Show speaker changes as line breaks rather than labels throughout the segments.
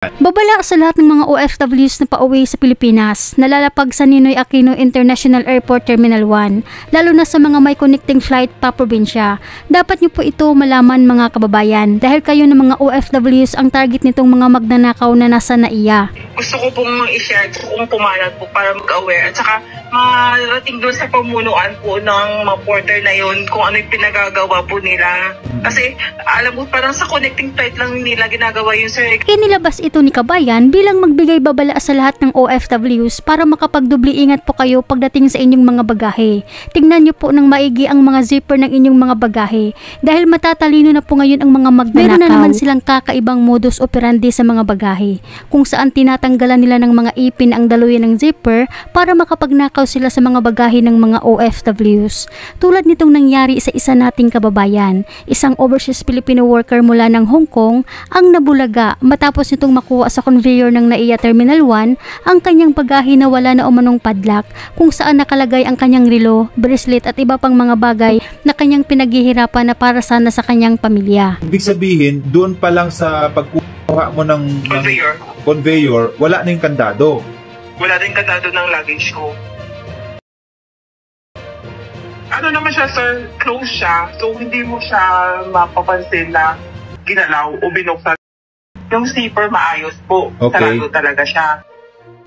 Babala sa lahat ng mga OFWs na pauwi sa Pilipinas, nalalapag sa Ninoy Aquino International Airport Terminal 1, lalo na sa mga may connecting flight pa probinsya. Dapat nyo po ito malaman mga kababayan dahil kayo ng mga OFWs ang target nitong mga magnanakaw na nasa NAIA.
Gusto ko pong i-share, gusto kong pumalat po para mag-aware at saka marating doon sa pamunuan po ng mga porter na yun kung ano yung pinagagawa po nila. Kasi alam mo parang sa connecting flight lang nila ginagawa yun, sir.
Inilabas ito ni Kabayan bilang magbigay babala sa lahat ng OFWs para makapagdubli ingat po kayo pagdating sa inyong mga bagahe. Tingnan nyo po ng maigi ang mga zipper ng inyong mga bagahe dahil matatalino na po ngayon ang mga magnanakaw. Meron na naman silang kakaibang modus operandi sa mga bagahe kung saan tinatanggalan nila ng mga ipin ang daluyan ng zipper para makapagnakaw sila sa mga bagahe ng mga OFWs. Tulad nitong nangyari sa isa nating kababayan, isang overseas Filipino worker mula ng Hong Kong ang nabulaga matapos nitong makuha sa conveyor ng NAIA Terminal 1 ang kanyang bagahe na wala na umanong padlock kung saan nakalagay ang kanyang relo, bracelet at iba pang mga bagay na kanyang pinaghihirapan na para sana sa kanyang pamilya.
Ibig sabihin, doon pa lang sa pagkuha mo ng conveyor, wala na yung kandado.
Wala din kandado ng luggage ko. Ano naman siya, sir, close siya, so hindi mo siya mapapansin na ginalaw o binuksan. Yung zipper maayos po, sarado talaga siya.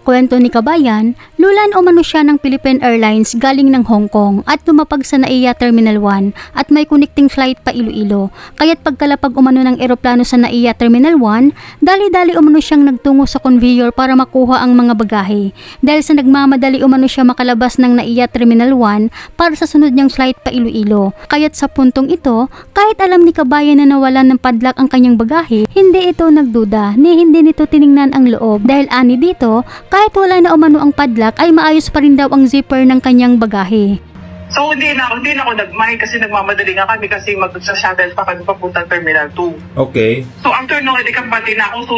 Kwento ni Kabayan, lulan umano siya ng Philippine Airlines galing ng Hong Kong at lumapag sa NAIA Terminal 1 at may connecting flight pa Iloilo. Kaya't pagkalapag umano ng eroplano sa NAIA Terminal 1, dali-dali umano siyang nagtungo sa conveyor para makuha ang mga bagahe. Dahil sa nagmamadali umano siya makalabas ng NAIA Terminal 1 para sa sunod niyang flight pa Iloilo. Kaya't sa puntong ito, kahit alam ni Kabayan na nawalan ng padlock ang kanyang bagahe, hindi ito nagduda ni hindi nito tiningnan ang loob dahil ani dito, kahit wala na umano ang padlock ay maayos pa rin daw ang zipper ng kanyang bagahe.
So hindi na ako nagmahal kasi nagmamadali nga kami kasi mag-shuttle pa kami papuntang Terminal 2.
Okay.
So after nung edikambati na ako, so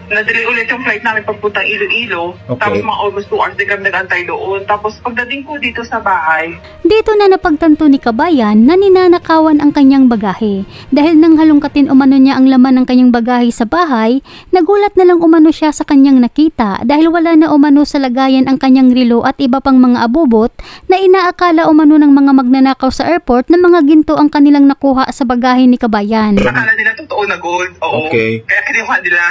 nadali ulit yung flight namin papuntang Iloilo. Okay. Tapos mga almost 2 hours din kami nag-antay doon. Tapos pagdating ko dito sa bahay,
dito na napagtanto ni Kabayan na ninanakawan ang kanyang bagahe. Dahil nang halongkatin umano niya ang laman ng kanyang bagahe sa bahay, nagulat na lang umano siya sa kanyang nakita dahil wala na umano sa lagayan ang kanyang relo at iba pang mga abubot na inaakala umano ng mga magnanakaw sa airport na mga ginto ang kanilang nakuha sa bagahe ni Kabayan.
Akala nila totoo na gold. Oo.
Okay.
Kaya kinuha nila.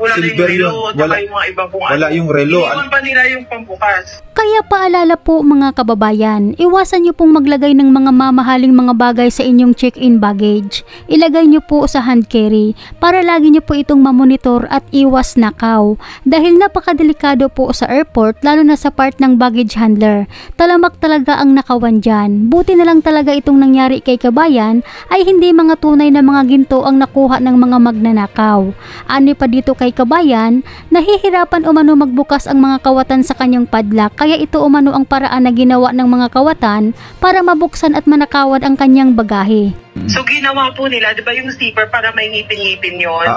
Wala
Silver
yung relo,
wala
yung mga ibang kung
wala
ano.
yung relo.
Iniwan pa nila yung pambukas.
Kaya paalala po mga kababayan, iwasan nyo pong maglagay ng mga mamahaling mga bagay sa inyong check-in baggage. Ilagay nyo po sa hand carry para lagi nyo po itong mamonitor at iwas nakaw. Dahil napakadelikado po sa airport lalo na sa part ng baggage handler. Talamak talaga ang nakawan dyan. Buti na lang talaga itong nangyari kay Kabayan ay hindi mga tunay na mga ginto ang nakuha ng mga magnanakaw. Ano pa dito kay Kabayan, nahihirapan umano magbukas ang mga kawatan sa kanyang padlock kaya ito umano ang paraan na ginawa ng mga kawatan para mabuksan at manakawad ang kanyang bagahe.
So ginawa po nila, di ba yung zipper para may ngipin-ngipin yun?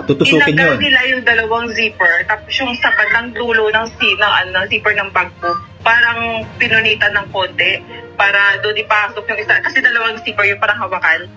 Tutusukin yun.
Inagay nila yung dalawang zipper, tapos yung sapat ng dulo ng zipper ng bag po, parang pinunitan ng konti para doon ipasok yung isa. Kasi dalawang zipper yung parang hawakan.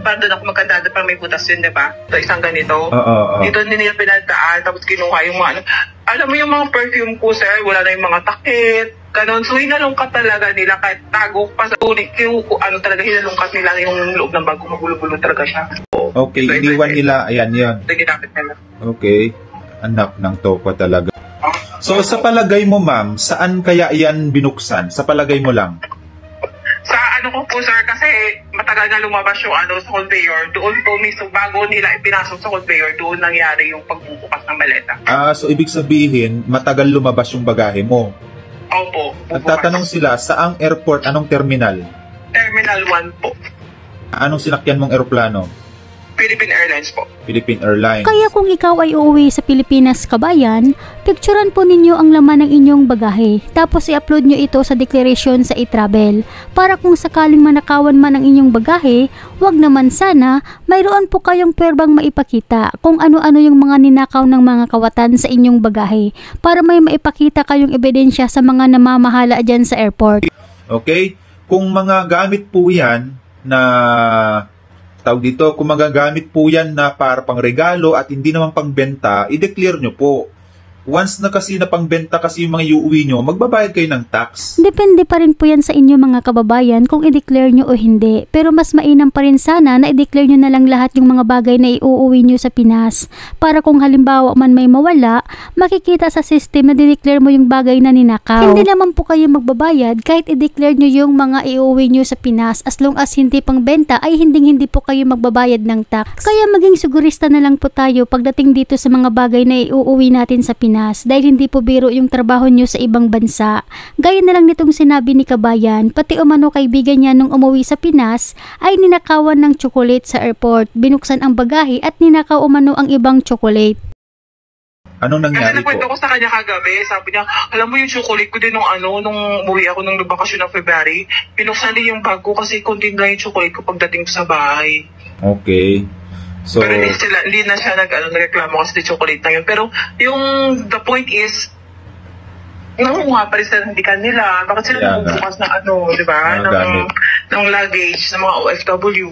Para doon ako magkandado para may butas yun, di ba? So isang ganito. Dito din nila pinagdaan, tapos kinuha yung mga alam mo yung mga perfume ko, sir, wala na yung mga takip. Ganon. So, hinalungkat talaga nila kahit tago pa sa ulit yung talaga hinalungkat nila yung loob ng bag. Magulo-gulo talaga siya.
Okay, iniwan nila. Ayan yun.
Ginapit nila.
Okay. Anak ng topa talaga. So, sa palagay mo, ma'am, saan kaya yan binuksan? Sa palagay mo lang?
Sa ano ko po, sir, kasi matagal na lumabas yung sa conveyor. Doon po mismo, bago nila ipinasok sa conveyor, doon nangyari yung pagbubukas ng maleta.
So ibig sabihin, matagal lumabas yung bagahe mo?
Opo.
Nagtatanong sila, saang airport, anong terminal?
Terminal 1 po.
Anong sinakyan mong eroplano?
Philippine Airlines po.
Philippine Airlines.
Kaya kung ikaw ay uuwi sa Pilipinas, Kabayan, picturean po ninyo ang laman ng inyong bagahe. Tapos i-upload nyo ito sa declaration sa e-travel. Para kung sakaling manakawan man ang inyong bagahe, wag naman sana, mayroon po kayong pwerbang maipakita kung ano-ano yung mga ninakaw ng mga kawatan sa inyong bagahe. Para may maipakita kayong ebidensya sa mga namamahala dyan sa airport.
Okay? Kung mga gamit po yan na tawag dito, kung magagamit po yan na para pang regalo at hindi naman pangbenta, i-declare nyo po. Once na kasi na pangbenta kasi yung mga iuwi nyo, magbabayad kayo ng tax.
Depende pa rin po yan sa inyo mga kababayan kung i-declare nyo o hindi. Pero mas mainam pa rin sana na i-declare nyo na lang lahat yung mga bagay na iuuwi nyo sa Pinas. Para kung halimbawa man may mawala, makikita sa system na di-declare mo yung bagay na ninakaw. Hindi naman po kayo magbabayad kahit i-declare nyo yung mga iuuwi nyo sa Pinas. As long as hindi pang benta ay hindi po kayo magbabayad ng tax. Kaya maging sigurista na lang po tayo pagdating dito sa mga bagay na iuuwi natin sa Pinas. Dahil hindi po biro yung trabaho nyo sa ibang bansa. Gaya na lang nitong sinabi ni Kabayan, pati umano kaibigan niya nung umuwi sa Pinas ay ninakawan ng chocolate sa airport, binuksan ang bagahe at ninakaw umano ang ibang chocolate.
Anong nangyari
Kasi nagkwento
po?
ko sa kanya kagabi, sabi niya, alam mo yung chocolate ko din nung umuwi ako nung bakasyon ng February, pinuksan din yung bag ko kasi konti lang yung chocolate ko pagdating ko sa bahay.
Okay. So,
Pero hindi na siya nagreklamo kasi chocolate na yun. Pero the point is, nangunguha pa rin sila ng dikan nila. Bakit sila nagbubukas ng di ba? Ng luggage ng mga OFW.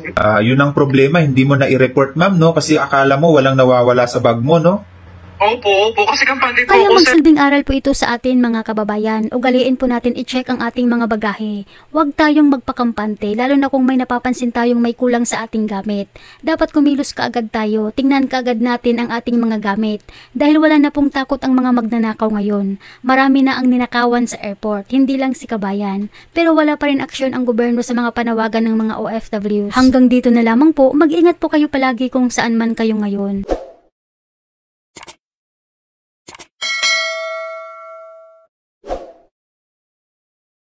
Yun ang problema, hindi mo na i-report ma'am, no? Kasi akala mo walang nawawala sa bag mo, no?
Opo, kasi kampante po
Kaya
ako
magsilbing aral po ito sa atin mga kababayan. Ugaliin po natin i-check ang ating mga bagahe. Huwag tayong magpakampante, lalo na kung may napapansin tayong may kulang sa ating gamit. Dapat kumilos kaagad tayo, tingnan kaagad natin ang ating mga gamit. Dahil wala na pong takot ang mga magnanakaw ngayon. Marami na ang ninakawan sa airport, hindi lang si Kabayan. Pero wala pa rin aksyon ang gobyerno sa mga panawagan ng mga OFWs. Hanggang dito na lamang po, mag-ingat po kayo palagi kung saan man kayo ngayon.